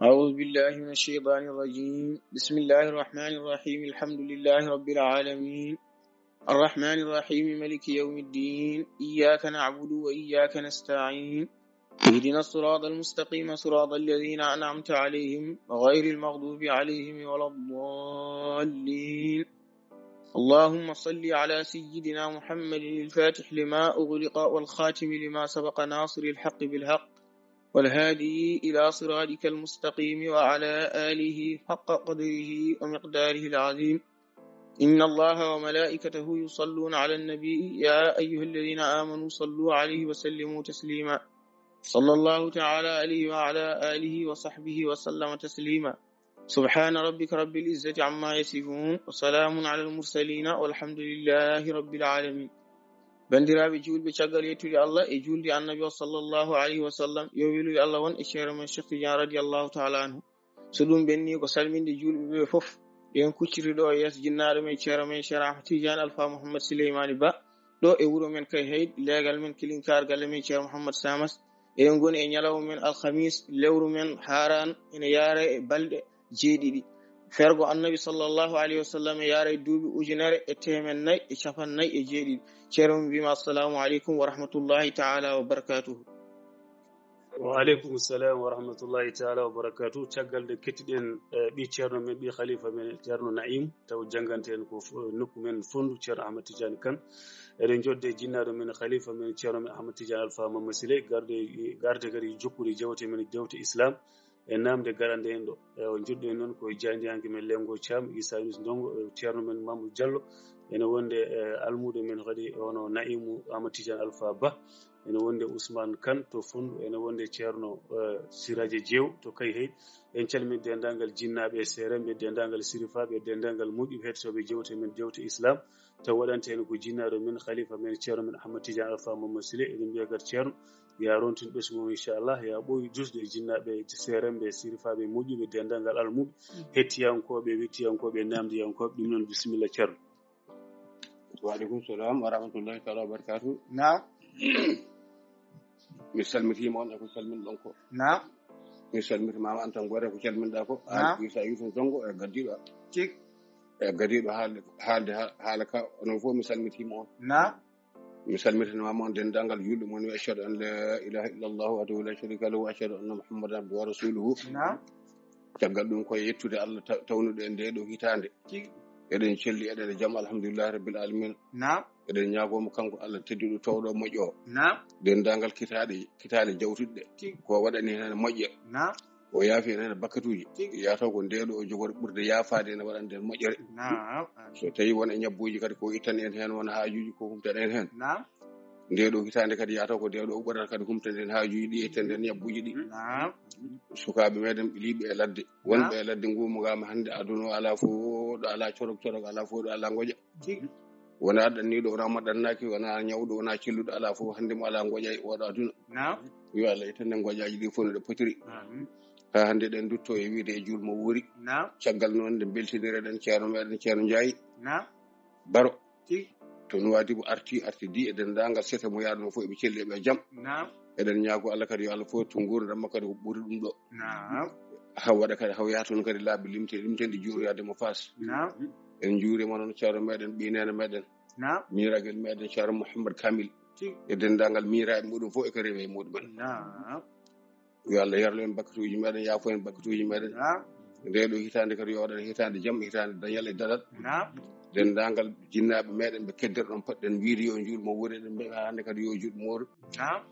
أعوذ بالله من الشيطان الرجيم. بسم الله الرحمن الرحيم. الحمد لله رب العالمين الرحمن الرحيم ملك يوم الدين. إياك نعبد وإياك نستعين. اهدنا الصراط المستقيم صراط الذين أنعمت عليهم غير المغضوب عليهم ولا الضالين. اللهم صل على سيدنا محمد الفاتح لما أغلق والخاتم لما سبق ناصر الحق بالحق والهادي إلى صراطك المستقيم وعلى آله حق قدره ومقداره العظيم. إن الله وملائكته يصلون على النبي يا أيها الذين آمنوا صلوا عليه وسلموا تسليما. صلى الله تعالى عليه وعلى آله وصحبه وسلم تسليما. سبحان ربك رب العزة عما يصفون وسلام على المرسلين والحمد لله رب العالمين. bandiraɓe julɓe caggal yettude Allah e julde annabi o sallllahu alayhi wa sallam yo welude Allah won e ceero men Cheikh Tidiane radiallahu taala anhu. So ɗum ɓenni ko salminde julɓe ɓe foof en kucciri ɗo e yeeso jinnaɗo men ceero men Cheikh Ahmad Tidiane Alpha Mouhammad Souleymani Ba ɗo e wuuro men kay Heyd leegal men kilinkar galle men ceero Mouhammad Samas. eɗen goni e ñalawma men alhamis lewru men haran ene yaara e balɗe jeeɗiɗi fergo annabi sallllahu alayhi wa sallam e yaara e duuɓi ujunere e temen nayyi e capannayyi e jeeɗiɗi. ceero mi mbima assalamu aleykum wa rahmatullahi taala wa barakatuhu. wa aleykum salam wa rahmatullahi taala wa barakatuhu. caggal nde kettiɗen ɓi ceerno men ɓi khalifa men ceerno Naim taw janganten ko nokku men fondu ceerno Ahmad Tidiane Kane eɗen jodde jinnaɗo men khalifa men ceerno men Ahmad Tidiane Alpha Mamadou Sile garde kadi jokkude jewte men jewte islam e namde garande en ɗo jodɗen noon ko jandiyanke men Lengo Thiam Issa Yunus Ndongo ceerno men Mamadou Diallo ene wonde almudo men kadi hono Naimu Ahmad Tidiane Alpha Ba ene wonde Ousmane Kane to fondu ene wonde ceerno Siraje Diew to kay Heyd. en calmin dendagal jinnaɓe e seremɓe dendagal sirifaɓe dendagal muƴƴuɓe hettoɓe jewte men jewte islam taw waɗante en ko jinnaɗo men khalifa men ceerno men Ahmad Tidiane Alpha Mamadou Sile eɗen mbiya kadi ceerno ya rontin ɓesmum inchallah ya ɓooyi dusde e jinnaɓe seremɓe sirifaɓe moƴƴuɓe dendagal almuɓe hettiyankoɓe wettiyankoɓe namdiyankoɓe. ɗum noon bisimilla ceerno. wa aleykum salam wa rahmatullahi taala wa barakatuh. naam mi salmitima on e ko calminɗon ko. naam mi salmitimama an tan gore ko calminɗa ko Issa Yunus Ndongo e gaddiɗo cik e gaddiɗo haalde haala ka onon fof mi salmitima on. naam mi salmitinamama on dendagal julɗo mon wi ashhadu an la ilaha illallah wahdahu la sharika lahu wa ashhadu anna muhammadan abduhu wa rasuluhu. naam caggal ɗum koye yettude Allah tawnuɗo e nde ɗo hitande eɗen celli eɗen e jaam alhamdulillahi rabbil alamin. naam eɗen ñaagomo kanko Allah tedduɗo tawɗo moƴƴo o. naam dendagal kitaɗe jawtuɗe ko waɗani hen moƴƴe naam o yaafi hen bakkatuji yataw ko ndeɗo o jogori ɓurde yaafade ene waɗande hen moƴƴere. naam so tawi won e ñabbuji kadi ko ittan en hen won haajuji ko humtan en hen naam ndeɗo hitande kadi yataw ko ndeɗo o ɓurata kadi humtande en haajuji ɗi ittande en ñabbuji ɗi. naam sukaɓe meɗen ɓiliɓe e ladde wonɓe e ladde ngumugama hande aduna ala fo ɗo ala corok ala fo ɗo ala goƴa wona ɗanniɗo wona maɗannaki wona ñawɗo wona cilluɗo ala fo hande mo ala goƴa e oɗo aduna. naam yo Allah ittande goƴaji ɗi fof no ɗe potiri ha hande ɗen dutto e wiide e julmo wuuri. naam caggal noon nde beltinireɗen ceerno meɗen ceerno Ndiaye naam Baro cik to Nouadhibou arti di e dendagal sete mo yaɗuno fof eɓe celli eɓe jaam. naam eɗen ñaago Allah kadi yo Allah fof to gurdam makko kadi ko ɓuri ɗum ɗo. naam haw waɗa kadi haw yaha toon kadi laabi limteɗi juuroyade mo faas. naam en juurima noon ceerno meɗen ɓinene meɗen naam miraguel meɗen ceerno Mouhammad Kamil cik e dendagal miraɓe muɗum fof e ko rewe muɗumen. naam yo Allah yarlo en bakkatuji meɗen yaafo en bakkatuji meɗen. naam ndeɗo hitande kadi yo waɗan hitande jaam hitande dañal e dalal. naam dendagal jinnaɓe meɗen ɓe kedderɗon poɗɗen wiide yo juuɗmo wuuri eɗen mbiɓe hande kadi yo juuɗmo wuuri. naam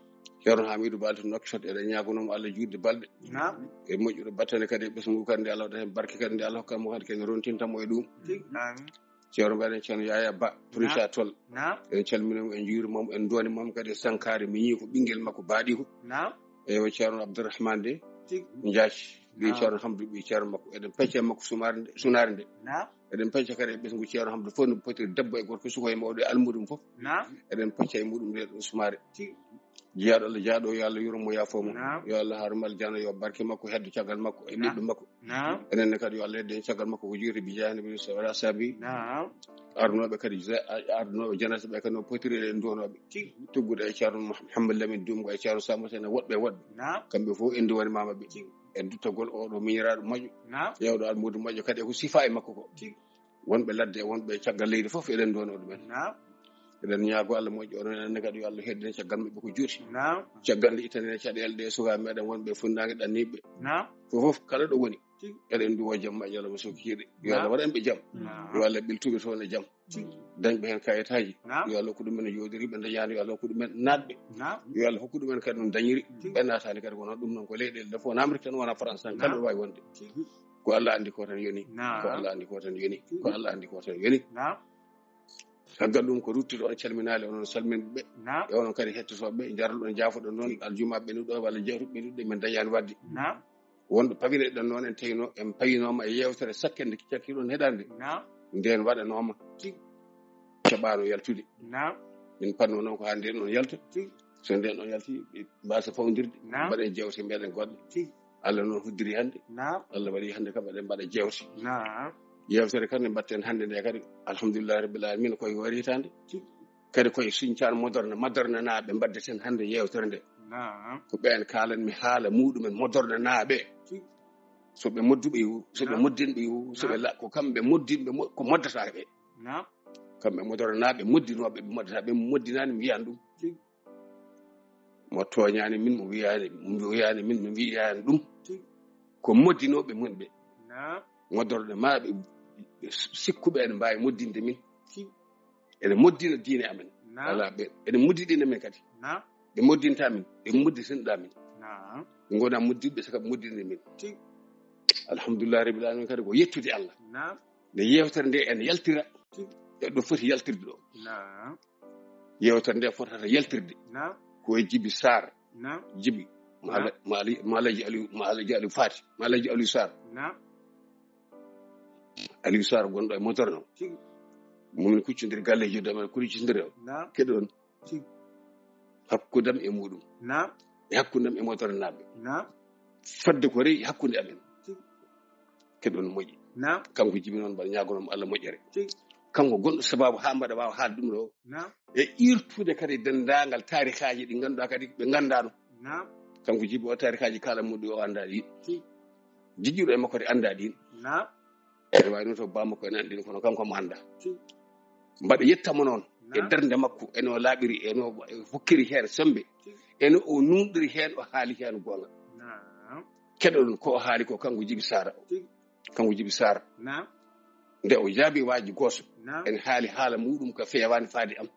ceerno Hamidou Balde Nouakchott eɗen ñagonomo Allah juutde balɗe naam e moƴƴuɗo battane kadi e ɓesngu kadi nde Allah waɗa hen barke kadi nde Allah hokkatmo kadi ken rontintamo e ɗum. cik amin ceerno meɗen ceerno Yaya Ba Prince Toll naam en calminimo en juurimamo en donimamo kadi e sankare miñi ko ɓinguel makko baaɗi ko. naam eyo ceerno Abdourahmane de cik Diathi ɓi ceerno Hamdou ɓi ceerno makko eɗen pecce makko sunare nde naam eɗen pecca kadi e ɓesngu ceerno Hamdou fof no potiri debbo e gorko suko e mawɗo e almuɗum fof naam eɗen pecca e muɗum nde ɗo sumare. cik jeyaɗo Allah jaaɗo yo Allah yuromo yafomo naam yo Allah harumal jana yo barke makko heddo caggal makko e ɓiɗɗo makko. naam enenne kadi yo Allah hedde hen caggal makko ko jiirti bijani bi sawara sabi naam arnoɓe kadi arnoɓe janata ɓe kadi no potiri en donoɓe tuggude e ceerno Mouhammad Lamine Doumgo e ceerno Samba Sene woɗɓe naam kamɓe fof indi woni mamaɓe e duttagol oɗo miñiraaɗo moƴƴo Naam. ƴewɗo almuudu moƴƴo kadi ko sifa e makko ko wonɓe ladde e wonɓe caggal leydi fof eɗen dono ɗumen Naam. eɗen ñaago Allah moƴƴo onon enen kadi yo Allah heddinen caggal maɓɓe ko juuti Naam. caggal nde ittane caɗeele ɗe sukaaɓe meɗen wonɓe funnaange ɗanniɓe Naam. fof kala ɗo woni eɗen duwo jamma e ñalawma sokiiɗe yo Allah waɗanɓe jam yo Allah ɓiltuɓe toon e jam dañɓe heen kayitaji yo Allah hokku ɗumen joodiri ɓe dañaani yo Allah hokku ɗumen naatɓe yo Allah hokku ɗumen kadi no dañiri ɓe naataani kadi kono ɗum noon ko leyɗele nde fof wona Amérique tan wona France tan kala ɗo waawi wonde ko Allah anndi ko tan yoni ko Allah anndi ko tan yoni ko Allah anndi ko tan yoni caggal ɗum ko ruttude on calminaali onon salminɓe ɓe e onon kadi hettotoɓe jarloɗon jaafoɗon noon aljuma ɓenuɗo walla jawtuɓe ɓenuɗe min dañaani wadde wonɗo pawireɗen noon en tawino en payinooma e yewtere sakkende cakkiɗon heɗande nden waɗanooma keɓaano yaltude min panno noon ko haa nden ɗon yalta so nden ɗon yalti mbasa fawdirde mbaɗen jewte meɗen goɗɗe Allah noon huddiri hannde Allah waɗi hannde kam eɗen mbaɗa jewte yewtere kadi nde mbatten hannde nde kadi alhamdulillahi rabbil alamina koye wari hitande kadi koye suñcaan modorna naaɓe mbaddeten hannde yewtere nde ko ɓeen kaalanmi haala muɗumen modorna naaɓe so ɓe modduɓe yo so ɓe moddinɓe yo so ɓe ko kamɓe moddinɓe ko moddata ɓe kamɓe modorna naaɓe moddinoɓe ɓe moddata ɓe moddinaani mi wiyan ɗum mo tooñaani min mo wiyaani min mi wiyaani ɗum ko moddinoɓe mun ɓe moddorɗe maaɓe sikkuɓe ene mbaawi moddinde min ene moddina diine amen ala ɓe ene moddidina min kadi ɓe moddinta min ɓe modditinoɗa min ɓe gona moddiɓe saka ɓe moddinde min alhamdulillah rabbil alamin kadi ko yettude Allah nde yewtere nde ene yaltira e ɗo foti yaltirde ɗo yewtere nde fotata yaltirde koye Djiby Sarr Djiby Malaji Aliou Fati Malaji Aliou Sarr Aliou Sarr gonɗo e modorno mumin kuccodir galleji damen kuccodir keɗon hakkudam e muɗum e hakkudam e modornaɓe fadde ko rewi hakkude amen keɗon moƴƴi kanko Djiby noon mbaɗa ñagonomo Allah moƴƴere kanko gonɗo sababu ha mbaɗa wawa haalde ɗum ɗo e irtude kadi dendagal tarikaji ɗi ganduɗa kadi ɓe gandano kanko Djiby o tarikaji kala muɗum o anda ɗin jijjuɗo e makko de anda ɗin ene wawi noon to bammakko ene andi ɗin kono kanko mo anda mbaɗa yettamo noon e darde makko eno laaɓiri eno hokkiri hen sembe eno o numɗiri hen o haali hen gonga keɗoɗon ko o haali ko kanko Djiby Sarr kanko Djiby Sarr nde o jaabi waaji gooto ene haali haala muɗum ko fewani faade am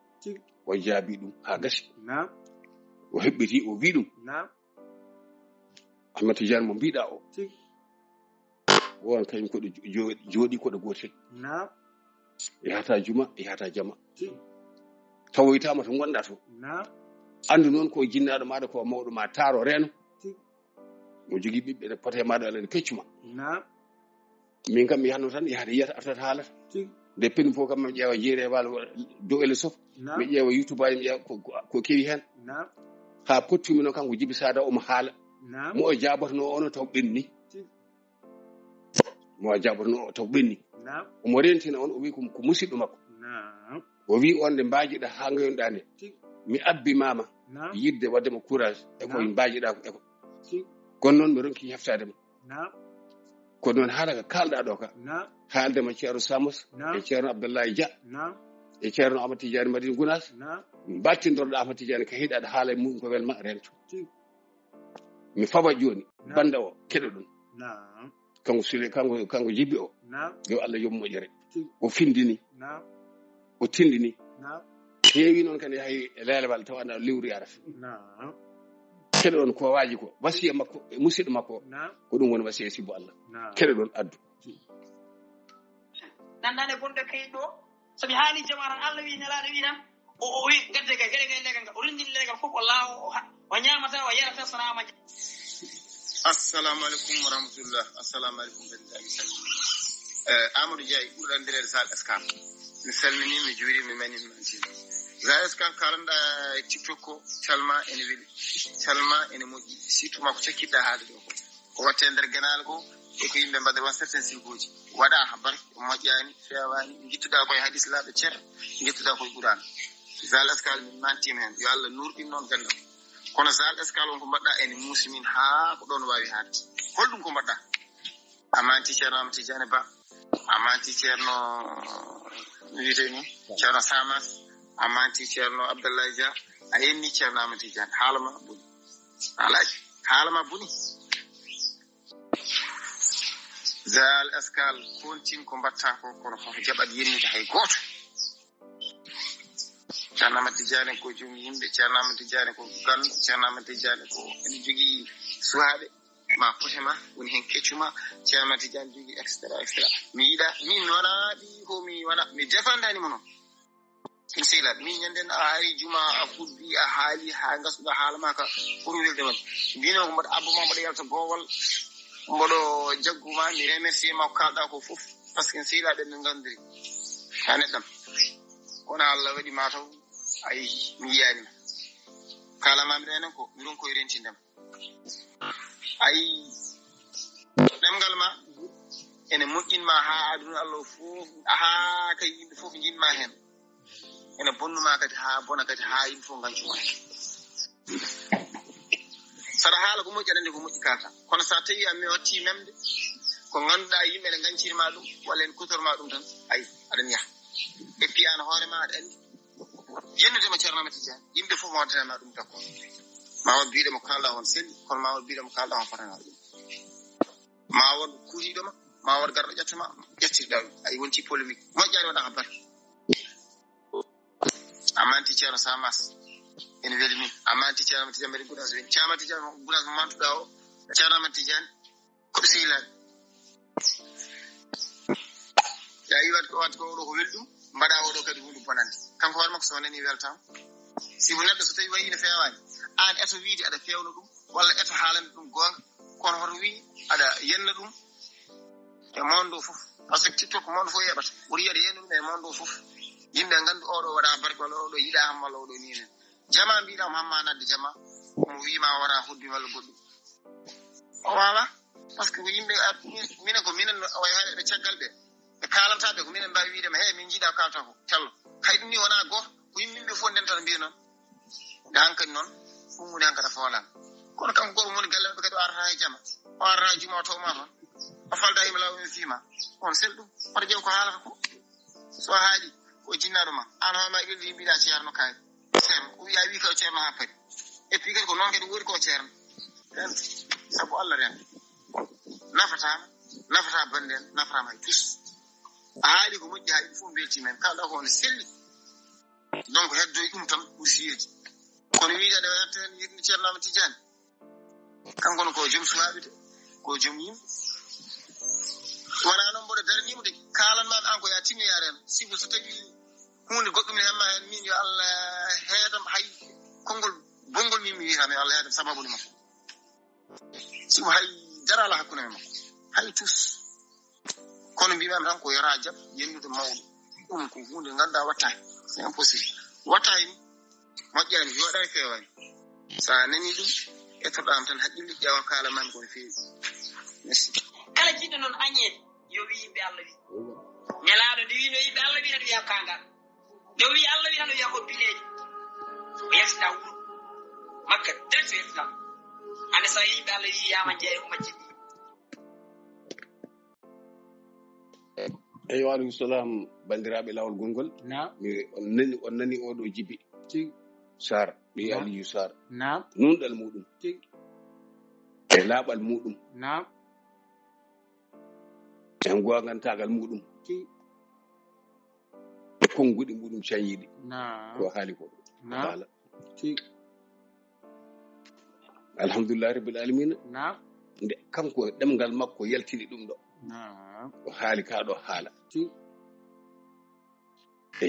o jaabi ɗum ha gasi o heɓɓiti o wi ɗum Ahmed Tidiane mo mbiɗa o won kañum koɗo jooɗi koɗo gotel yahata juma yahata jama tawoytama to gonɗa to andu noon ko jinnaɗo maɗa ko mawɗo ma taaro reno mo jogui ɓiɓɓe ne pote maɗa alane keccuma min kam mi yahanno tan yahata yiyata artata haalata nde penni fof kam mi ƴeewa jeere walo dow ele sof mi ƴeewa YouTube aji mi ƴeewa ko kewi hen ha pottumi noon kanko Djiby Sarr omo haala mo o jabotono ono taw ɓenni mo o jabotono o taw ɓenni omo rentina on o wi ko musidɗo makko o wi on nde mbajiɗa ha gayoɗa nde mi abbi mama yidde waddemo courage e ko mbajiɗa ko eko kono noon mi ronki heftadema ko noon haala ka kalɗa ɗo ka haaldema ceerno Samos e ceerno Abdoulaye Dia e ceerno Ahmad Tidiane Madina Gounass battindorɗo Ahmad Tidiane ka hiɗaɗa haala e muɗum ko welma rento mi fawa joni banda o keɗo ɗum kanko Sule kanko Djiby o yo Allah yoɓ moƴƴere o findini o tindini heewi noon kadi hay lelewal taw anda lewru yarata keɗo ɗon ko waji ko wasiya makko e musidɗo makko ko ɗum woni wasiya sibbo Allah keɗo ɗon addu nandane bonde kayɗo somi haali jamaran Allah wi nelaɗo wi tan o wi gadde ga gede ga legal ga o rindini legal fof o laawo o ñamata o yarata sanama. Assalamu alaikum wa rahmatullah. Assalamu alaikum bandiraɓe salmini Amadou Dia ɓurɗo andirede Zal Escam mi salmini mi juuri mi mani mi mantini Zal Escam kalanɗa TikTok ko calma ene weeli calma ene moƴƴi surtout ma ko cakkiɗɗa haalde ɗo ko watte nder ganal go e ko yimɓe mbaɗa won certain sigoji waɗa habar moƴƴani fewani guittuɗa koye hadis laaɓe ceer guittuɗa koye Qur'an Zal Escam min mantima hen yo Allah nurɗin noon gandam kono Zal Escam on ko mbaɗɗa ene muusi min ha ko ɗon wawi haade holɗum ko mbaɗɗa amanti ceerno Amadou Tidiane Ba amanti ceerno wiyeteni ceerno Samas amanti ceerno Abdoulaye Dia a yenni ceerno Amadou Tidiane haalama buni alaji haalama buni zal askal kontin ko mbatta ko kono fof jaɓat yennide hay goto ceerno Amadou Tidiane ko jom yimɓe ceerno Amadou Tidiane ko gandu ceerno Amadou Tidiane ko ene jogii suhaaɓe ma potema woni hen keccuma ceerno Amadou Tidiane jogii extra mi yiɗa min wona ɗi ko mi wona mi defandani mo noon ɗum sehilaɓe min ñanden a hari juma a fuddi a haali ha gasuɗa haala ma ka pour welde man mbino ko mbaɗa abba ma mbaɗa yalta gowal mboɗo jagguma mi remercie ma ko kalɗa ko fof par ce que sehilaɓe min gandiri ha neɗɗam kono Allah waɗi mataw ayi mi yiyanima kalamami ɗenen ko miɗon koye rentindem ayi ɗemgal ma ene moƴƴinma ha aduna Allah fof ha kay yimɓe fof jinma hen ene bonnuma kadi ha bona kadi ha yimɓe fof gancuma hen saɗa haala ko moƴƴi aɗa andi ko moƴƴi kalta kono sa tawi a mi watti memde ko ganduɗa yimɓe ne gancirma ɗum walla en kutorma ɗum tan ayi aɗan yaha e puis an hoorema aɗa andi yennudema ceerno Amadou Tidiane yimɓe fof waddanama ɗum d'accord ma wad biɗe mo kalɗa on selli kono ma wad biɗe mo kalɗa on fotana ɗum ma wad kuutiɗoma ma wad garɗo ƴettoma ƴettirɗa ɗum ayi wonti polémique moƴƴani waɗa habbata amanti ceerno Samas ene weli min amanti ceerno Amadou Tidiane mbaɗi guɗas wen ceerno Amadou Tidiane guɗas mo mantuɗa o ceerno Amadou Tidiane koɓe sehilaɓe ya yi wat ko oɗo ko welɗum mbaɗa oɗo kadi hunde bonande kanko hoore makko so nani weltama si mo neɗɗo so tawi wayi ne fewani an eto wiide aɗa fewna ɗum walla eto haalande ɗum gonga kono hoto wi aɗa yenna ɗum e mondo fof par ce que TikTok mondo fof yeɓata ɓuri aɗa yenna ɗum e mondo fof yimɓe gandu oɗo waɗa barke walla oɗo yiɗa ham walla oɗo ninen jama mbiɗama hamma nadde jama mo wima wara hoddi walla goɗɗum o wawa par ce que ko yimɓe minen ko minen way haɗe caggal ɓe ɓe kalantaɓe ko minen mbawi wiidema he min jiiɗa kalta ko tello hay ɗum ni wona goto ko yimɓe fof ndentata mbiya noon nde hankkadi noon ɗum woni hankkata fawlama kono kanko goto woni galle ɓe kadi o arata e jama o arata juma o tawma toon o falda yimɓe law mi fiima on sel ɗum oto ƴeew ko haalata ko so haali ko jinnaɗo ma an hoorema ildi mbiɗa ceerno kayi ceerno o wiya wi ko ceerno ha pari et puis kadi ko noon kadi woodi ko ceerno ren sabu Allah ren nafata banden nafatama hay tus a haali ko moƴƴi ha yimɓe fof belti men kalɗa ko ne selli donc heddoye ɗum tan ɓuuri sirde kono wiiɗaɗe watta hen yirde ceerno Amadou Tidiane kanko ko joom suhaaɓe de ko joom yimɓe wona noon mboɗo daranimo de kalanmaɓe an ko ya timmi yaren sibu so tawi hunde goɗɗum ne hemma hen min yo Allah heedam hay konngol bongol min mi wiyatami yo Allah heedam sababude makko sibu hay darala hakkude men makko hay tus kono mbimami tan ko yora jab yennude mawɗo ɗum ko hunde ganduɗa wattani c'est impossible wattani moƴƴani yoɗani fewani sa nani ɗum ettoɗam tan haqqille ƴeewa kalamami kono feewi merci kala jiɗɗo noon añede yo wi yimɓe Allah wi ñalaɗo nde wino yimɓe Allah wi tan wiya kangal nde wi Allah wi tan wiya ko bileji o yaltita wuuro makka direct o yaltita ande sa yimɓe Allah wi yama jeeya ko majjiɗi eyi waaleykum salam bandiraɓe lawol gongol on nani oɗo jibi Sar ɓi Aliou Sar nunɗal muɗum e laaɓal muɗum en gogantagal muɗum e konnguɗi muɗum cañiɗi ko haali ko haala alhamdulillahi rabbil alamina nde kanko ɗemgal makko yaltini ɗum ɗo o haali kaɗo haala e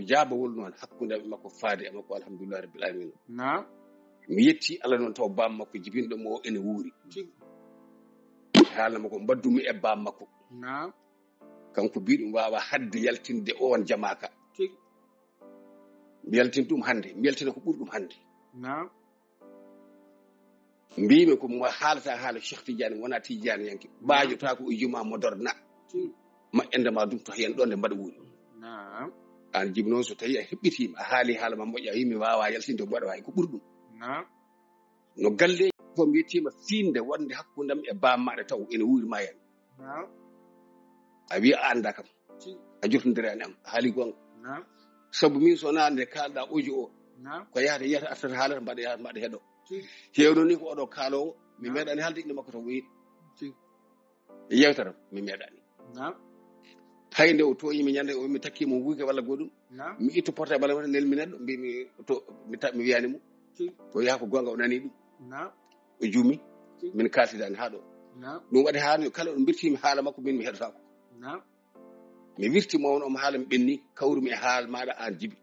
jaabowol noon hakkunde makko faade e makko alhamdulillahi rabbil alamina mi yetti Allah noon taw bam makko jibinɗo mo o ene wuuri haalna makko mbaddumi e bam makko kanko mbiɗum wawa hadde yaltinde on jamaka mi yaltin ɗum hande mi yaltina ko ɓuri ɗum hande mbimi ko mo haalata haala Cheikh Tidiane wona Tidiane yanke ɓaajota ko o juma modorna maƴƴandema ɗum to hen ɗon nde mbaɗa wuuri an jibi noon so tawi a heɓɓitima a haali haala ma moƴƴa yimi wawa yaltinde mbaɗa wawi ko ɓuri ɗum no galle fof mi yettima fiinde wonde hakkundam e bammaɗe taw ene wuuri ma hen a wiya a anda kam a jotodiri am haali gonga sabu min so nande kalɗa audio o ko yahata yiyata artata haalata mbaɗa heeɗo hewno ni ko oɗo kaalowo mi meeɗani haalde inde makko to ɓoyi yewtatam mi meeɗani hayde o toñimi ñande o mi takkimo wuuke walla goɗɗum mi itto portable wata nelmi neɗɗo mbimi to mi wiyanimo o yaha ko gonga o nani ɗum o juumi min kaltidani ha ɗo ɗum waɗi haano kala ɗo birtimi haala makko min mi heɗotako mi wirtimo on omo haala mi ɓenni kawrumi e haal maɗa an Djiby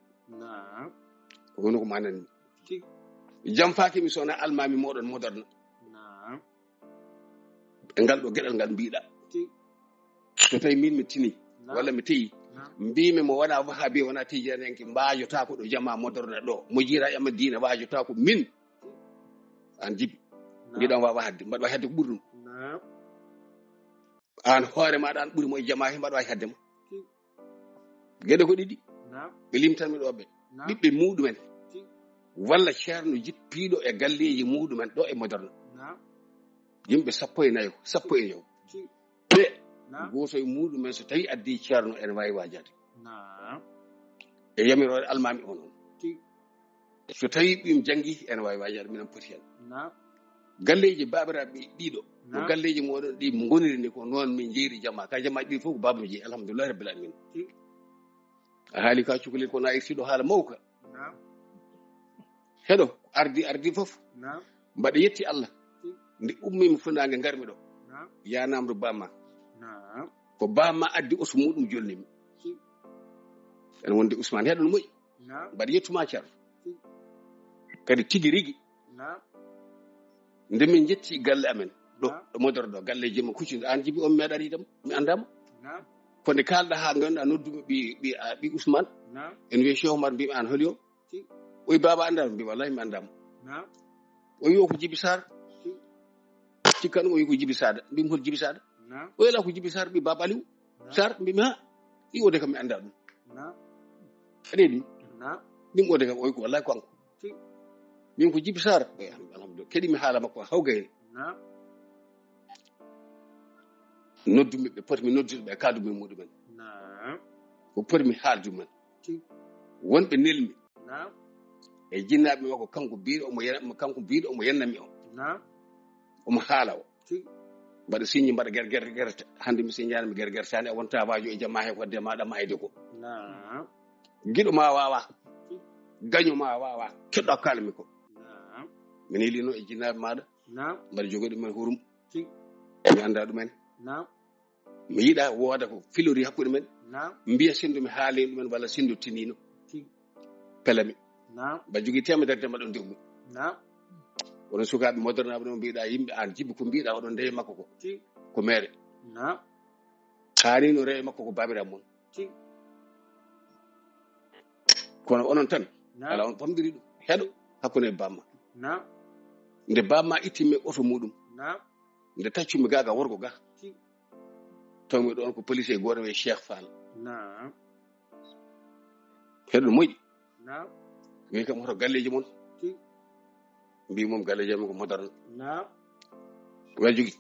ko woni ko mananmi jam faaki mi sowona almami moɗon moderna e ngal ɗo gueɗal ngal mbiɗa so tawi min mi tini walla mi teyi mbimi mo wona wahabi wona tijanenke mbajotako ɗo jama moderna ɗo mo jira ema diina wajotako min an Djiby mbiɗon wawa hadde mbaɗa wawi hadde ko ɓuuri ɗum an hoore maɗa an ɓuuri mo e jama he mbaɗa wawi haddema gueɗe ko ɗiɗi ɓe limtanmi ɗo ɓe ɓiɓɓe muɗumen walla ceerno jippiɗo e galleji muɗumen ɗo e moderna yimɓe 14 14 ɓe goto e muɗumen so tawi addi ceerno ene wawi wajade e yamirode almami on so tawi ɓim janggi ene wawi wajade minen poti hen galleji babiraɓe ɗiɗo no galleji moɗon ɗi goniri ni ko noon min jeeri jama ka jama ɗi fof ko babam jeeyi alhamdulillah rabbil alamin a haali ka cukalel ko nayirtiɗo haala mawka heɗo ardi fof mbaɗa yetti Allah nde ummimi funange garmi ɗo yanamru bamma ko bamma addi oto muɗum jolnimi ene wonde Ousmane heɗo no moƴƴi mbaɗa yettuma ceerno kadi tigi rigui nde min jetti galle amen ɗo modere ɗo galle jemma kuccide an Djiby on meeɗa yiidam mi andama ko nde kalɗa ha ganduɗa nodduɓe ɓi Ousmane en wiye Cheikh Oumar mbimi an holi o oyi baba andama mbi wallahi mi andama o wi o ko Djiby Sarr cikkan o wi ko Djiby Sada mbimi hol Djiby Sada o yala ko Djiby Sarr ɓi baba Aliou Sarr mbimi ha i ode kam mi anda ɗum aɗeɗi ɗim ode kam o wi ko wallahi kanko min ko Djiby Sarr alhamdulillah keɗimi haala makko hawgayne noddumi ɓe poti mi noddude ɓe kaaldumi e muɗumen ko poti mi haaldu men wonɓe nelmi e jinnaɓe makko kanko biiɗo omo yennami o omo haala o mbaɗa signe mbaɗa guerguerte hande mi signanimi guerguertani a wonta wajo e jamma he ko demaɗa mayde ko guiɗo ma wawa gaño ma wawa keɗɗo kalmi ko min hilino e jinnaɓe maɗa mbaɗa jogoɗi men hurum mi anda ɗumen mi yiɗa wooda ko filori hakkude men mbiya sindu mi haalin ɗumen walla sindu tinino pelami mba jogui temedere temedɗo dewmi oɗon sukaɓe modernaɓe ɗo mbiɗa yimɓe an Djiby ko mbiɗa oɗon ndewe makko ko meere hanino rewe makko ko babiram mon kono onon tan ala on pamdiri ɗum heɗo hakkude e bamma nde bamma ittimi oto muɗum nde taccumi gaga worgo ga tawmi ɗon ko policier goto wiye Cheikh Fall heɗo moƴƴi wi kam hoto galleji mon mbi mom galleji mon ko moderne wa jogi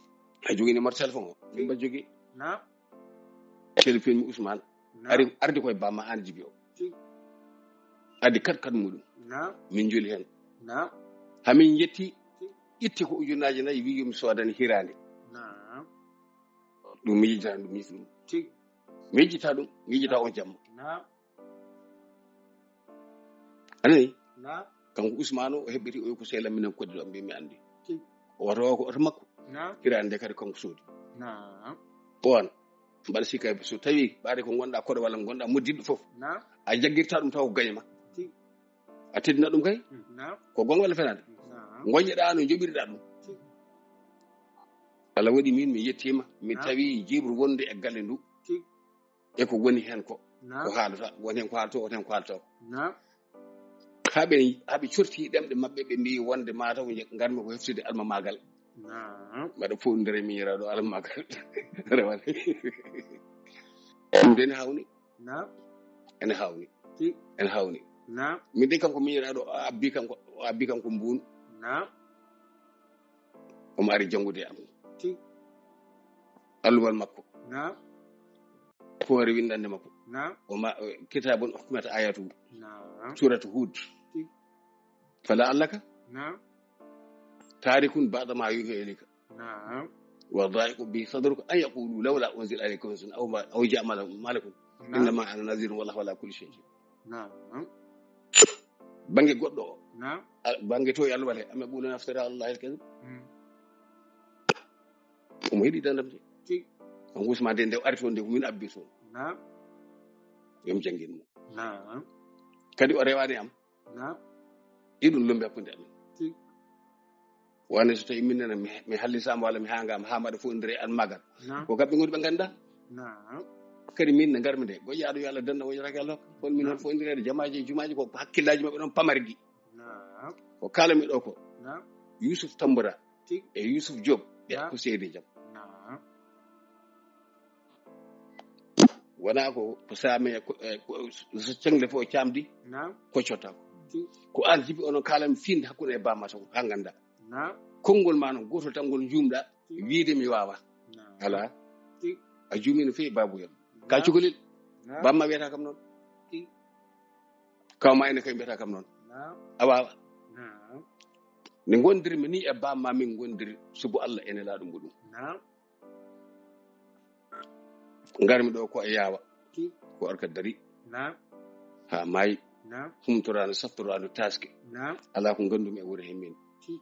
a jogui numéro téléphone o min mba jogui téléphone mi Ousmane ardi koye bamma an Djiby o addi kat muɗum min joli hen hamin yetti itti ko ujunaji 4 wi yomi sodani hirande ɗum mi yejjita ɗum mi yejjita ɗum mi yejjita on jamma anani kanko Ousmane o heɓɓiti o ko sehlam minen koddi ɗo mbimi andi oto ko oto makko hirande kadi kanko soodi on mbaɗa sikka so tawi ɓaade ko gonɗa koɗo walla gonɗa moddiɗo foof a jaggirta ɗum taw ko gañma a teddina ɗum kay ko gonga walla fenade goñƴeɗa no joɓiriɗa ɗum Allah waɗi min mi yettima mi tawi jibru wonde e galle ndu e ko woni hen ko haalata woni hen ko haalto woni hen ko haalto haɓe corti ɗemɗe mabɓe ɓe mbi wonde mataw garmi ko heftude alma magal mbaɗa fof ndere miñiraɗo alma magal rewani ɗum de ene hawni ene hawni min de kanko miñiraɗo o abbi kanko mbun omo ari jangude am Tigi. alluwal makko Naam. foore windande makko Naam. وما كتاب أحكمت آياته Naam. سورة هود فلعلك Naam. تارك بعض ما يوحى إليك Naam. وضائق به صدرك أن يقولوا لولا أنزل عليك كنز أو جاء ملك إنما أنا نذير والله ولا كل شيء Naam. بانجي غودو Naam. بانجي تو يالله ولا أما بقول نفترى على الله الكذب ومهدي دندم Tigi. أنغوس ما دين دو أرتون دو من أبيسون Naam. يوم جنجين Naam. كدي أريواني أم Naam. إدون لم يكن دم Tigi. وأنا ستي مننا محل سام ولا محانغ محمد فوندري المغر Naam. وكابين غود بانغندا Naam. kadi min ne ngarmi de go yaadu yalla danda wo raka Allah fon min hon fo indirede jamaaji jumaaji ko hakkillaji mabbe don pamargi Naam. ko kala mi do ko Naam. Yusuf Tambura Tigi. e Yusuf Job be Yeah. ko seedi jam Naam. wana ko saame ko so cengle fo camdi Naam. ko cota Tigi. ko an jibi onon kala mi finde hakkude e bamma to hanganda Naam. kongol ma non goto tangol jumda wiide mi wawa Naam. ala Tigi. a jumino fe babu yam ka cugolil Naam. bamma wiyata kam non Tigi. kawma ene kay wiyata kam non Naam. awawa Naam. ne gondirmi ni e bamma min gondiri subu Allah ene laadum budum Naam. ngarmi do ko e yawa Tigi. ko arka dari Naam. ha may Naam. humtorano saftorano taske Naam. ala ko gandumi e wuro he min Tigi.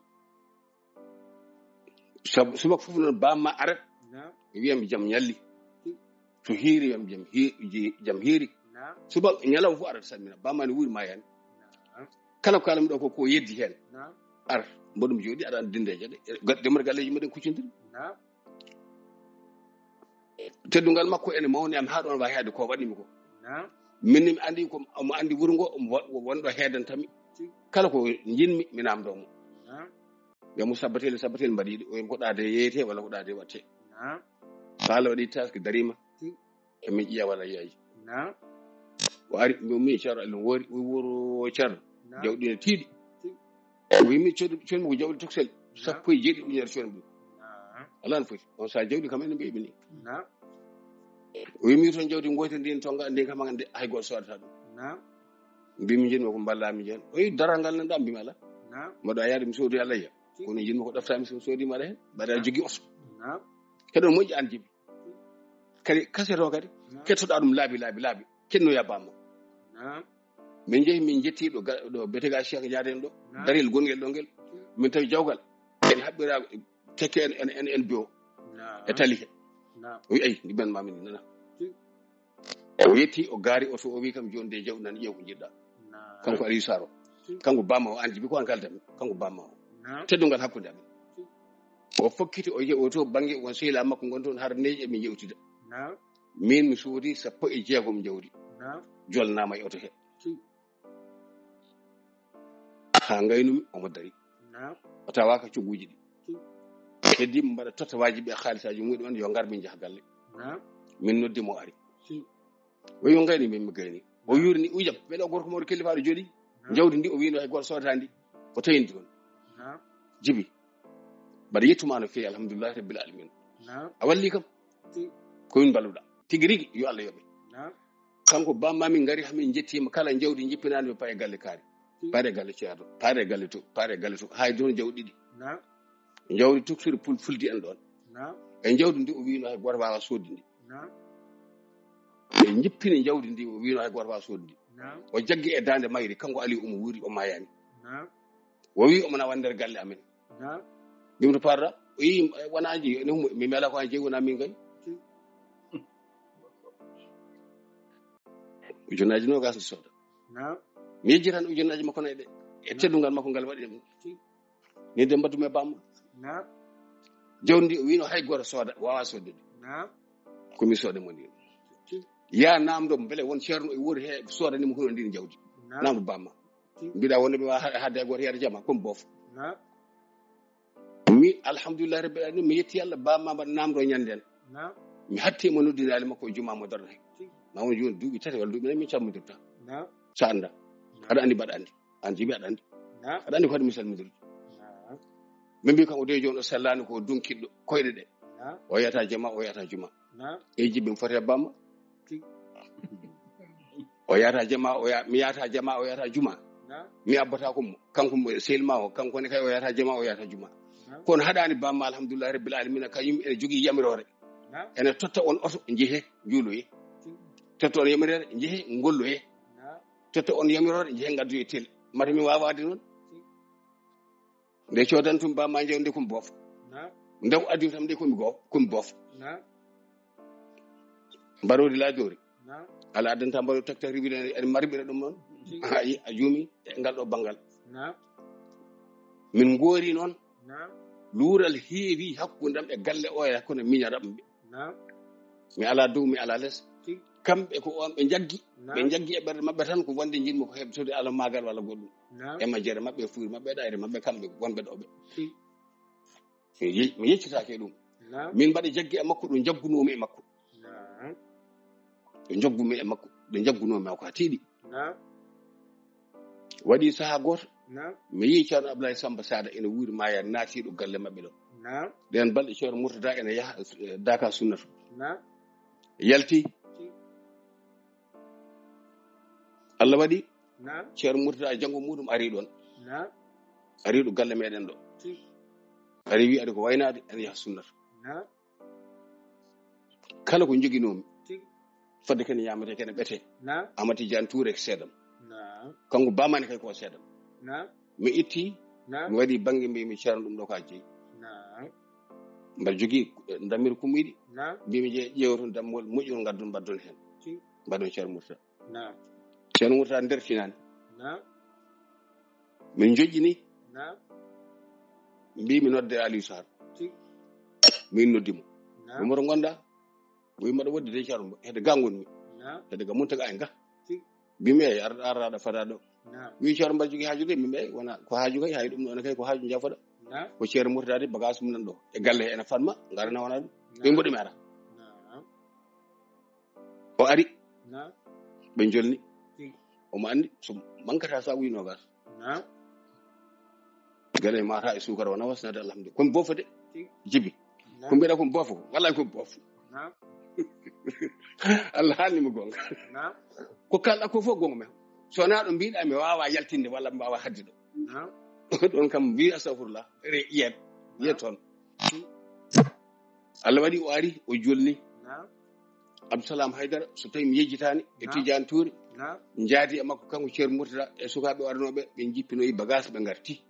suba fof non bamma arat Naam. wiyam jam nyalli to hiiri yam jam hiiri Naam. suba nyalaw fu arat samina bamma ne wuri ma yan Naam. kala ko kala mi do ko yeddi hen Naam. ar bodum jodi ada dindeje de demar galleji maden kucindiri Naam. teddungal makko ene mawni am ha don wa heede ko wadimi ko Naam. minni mi andi ko mo andi wuro ngo wonɗo heedan tami kala ko jinmi mi namdo mo Naam. ya musabbatel mbadi o goɗade yeete wala goɗade watte Naam. kala wadi task darima Tigi. e mi iya wala yayi Naam. o ari mi charo al wori wuro charo Naam. jawdi ne tiidi Tigi. wi mi chodu chon mo jawdi toksel sappo e jeedi uñer chon bu Naam. ala an foti on sa jawdi kam en be ibni Naam. wi mi ton jawdi ngoyta ndin tonga ndin kam ngande hay go sodata dum Naam. bi mi jenmi ko balla mi jen o yi darangal nan dam bi mala Naam. mo do yaade mi sodi Allah ya kono jinmi ko dafta mi sodi mala hen bada jogi oso Naam. kedo moƴƴi an jibi kadi kaseto kadi Naam. kettoɗa ɗum laabi kenno yabama Naam. min jeehi min jetti ɗo betega Cheikh Diaden ɗo Naam. daril gongel ɗo ngel min tawi jawgal ene haɓɓira tekke en bio Naam. e tali he Naam. o wi ayi ndi ben mamin nana o yetti o gaari oto o wi kam joni de jawdi nan ƴeew ko jiɗɗa Naam. kanko Aliou Saro kanko bamma o an jibi ko an kaldami kanko bamma o Naam. teddungal hakkude amen o fokkiti o yehi o to banggue won sehila makko gon toon har neeji emin yewtida Naam. min mi soodi 16 jawdi Naam. jolnama e oto he Tigi. ha gaynumi omo dari Naam. o tawaka cogguji ɗi Tigi. heddima mbaɗa tottawaji ɓe haalisaji muɗum on yo gar min jaha galle Naam. min noddimo o ari Tigi. o yo gayni min mi gayni o yurni ujam ɓeɗo gorko mawɗo kellifaɗo jooɗi jawdi ndi o wino hay goto sodata ndi o tawindi toon Naam. jibi mbaɗa yettuma no fewi alhamdulillahi rabbil alamin Naam. a walli kam Tigi. komin balluɗa tigui rigui yo Allah yoɓe Naam. kanko bammamin gari hamin jettima kala jawdi jippinani ɓe paye galle kaari paare galle ceerno paare galle to hay toon jawdi ɗiɗi Naam. jawdi tuksiri fuldi en ɗon Naam. e jawdi ndi o wino hay goto wawa soddi ndi Naam. e jippini jawdi ndi o wino hay goto wawa soddi ndi Naam. o jaggi e dande mayri kanko ali omo wuuri o mayani Naam. o wi omona wa nder galle amen Naam. ɗum to parra o yi wonaji mi mela ko an jeeyi wona min gani ujunaji nogas ne sooda Naam. mi yejjitan ujunaji makko nayi ɗe e teddungal makko ngal waɗi ɗum ni de mbaddumi e bamma Naam. jawdi ndi o wino hay goto sooda wawa sodde ɗum Naam. komi soode mo ndi ya namdo beele won ceerno e wuuri he soodanimo hono ndin jawdi Naam. namdo bamma mbiɗa wonde ɓe hadde e goto heede jama comme bof Naam. mi alhamdulillah rabbil alamin mi yetti Allah bamma mbaɗa namdo ñanden Naam. mi hattimo noddinali makko e juma mo darna he ma won joni duuɓi tati walla duuɓi nayi min cammodirta Naam. sa anda aɗa andi mbaɗa andi an jibi aɗa andi Naam. aɗa andi ko waɗi mi salmidirde Naam. min mbi kanko de jono sellani ko dunkiddo koyde de o yata jama o yata juma e jibbi foti bamma o yata jama o ya mi yata jama o yata juma mi abbata ko kanko selma o kanko ne kay o yata jama o yata juma kono hadani bamma alhamdulillah rabbil alamin kayum ene jogi yamirore ene totta on oto jehe juuloye totta on yamirore jehe golloye totta on yamirore jehe gaddu e tel mata mi wawade non nde codantum bamma jewde kum bof ndaw addu tam de kum bof barodi la jori ala adanta mbaro takta ribine en marbire dum non ayi a jumi e ngal do bangal min ngori non luural heewi hakkundam e galle o e hakkunde miñaram mi ala dow mi ala les kambe ko on be jaggi e berde mabbe tan ko wonde jinmo ko hebtude ala magal wala goddum e majjere mabbe fuuri mabbe dayre mabbe kambe wonbe dobe mi yeccitaake dum min bade jaggi e makko dum jaggunomi e makko joggumi e makko de jaggunomi ko tiidi wadi saha goto mi yi Ceerno Abdoulaye Samba Sada ene wuuri maya naatiido galle mabbe do den balde Ceerno Murtada ene yaha Daka sunnatu yalti Allah wadi Ceerno Murtada jango mudum ari don ari do galle meden do ari wi ade ko waynade ene yaha sunnatu kala ko joginomi fadde ken yamate ken bete Amati Jan Touré sedam kanko bamane kay ko sedam mi itti mi wadi bangi mi Ceerno dum do ka jeyi mbar jogi damir kumidi bimi je jewton dammol mujjol gaddun baddon hen badon Ceerno Murtada Ceerno Murtada der finani min jojjini mi nodde Aliou Sarr min noddimo mo gonda wi mada wodde de Ceerno hede gangon mi hede ga muntaga ay ga bimi e arda fada do wi Ceerno mbar jogi hajude mi be wona ko haju kay hay dum non kay ko haju jafoda ko Ceerno Murtada bagage mum nan do e galle ene fatma ngarana wona be mbodi mi ara o ari be jolni o ma andi so mankata sa wino gas galle mata e sukar wona wasnade alhamdulillah ko bofode jibi ko mbeda ko bofo wallahi ko bofo Allah halni mo gonga ko kala ko fo gonga me so na do biida mi wawa yaltinde walla mbawa haddi do don kam bi astaghfirullah re yeton Allah wadi o ari o jolni Abdousalam Haydara so tawi mi yejjitani e Tidiane Touré njaadi e makko kanko Ceerno Murtada e sukaabe warnobe be jippinoyi bagage be garti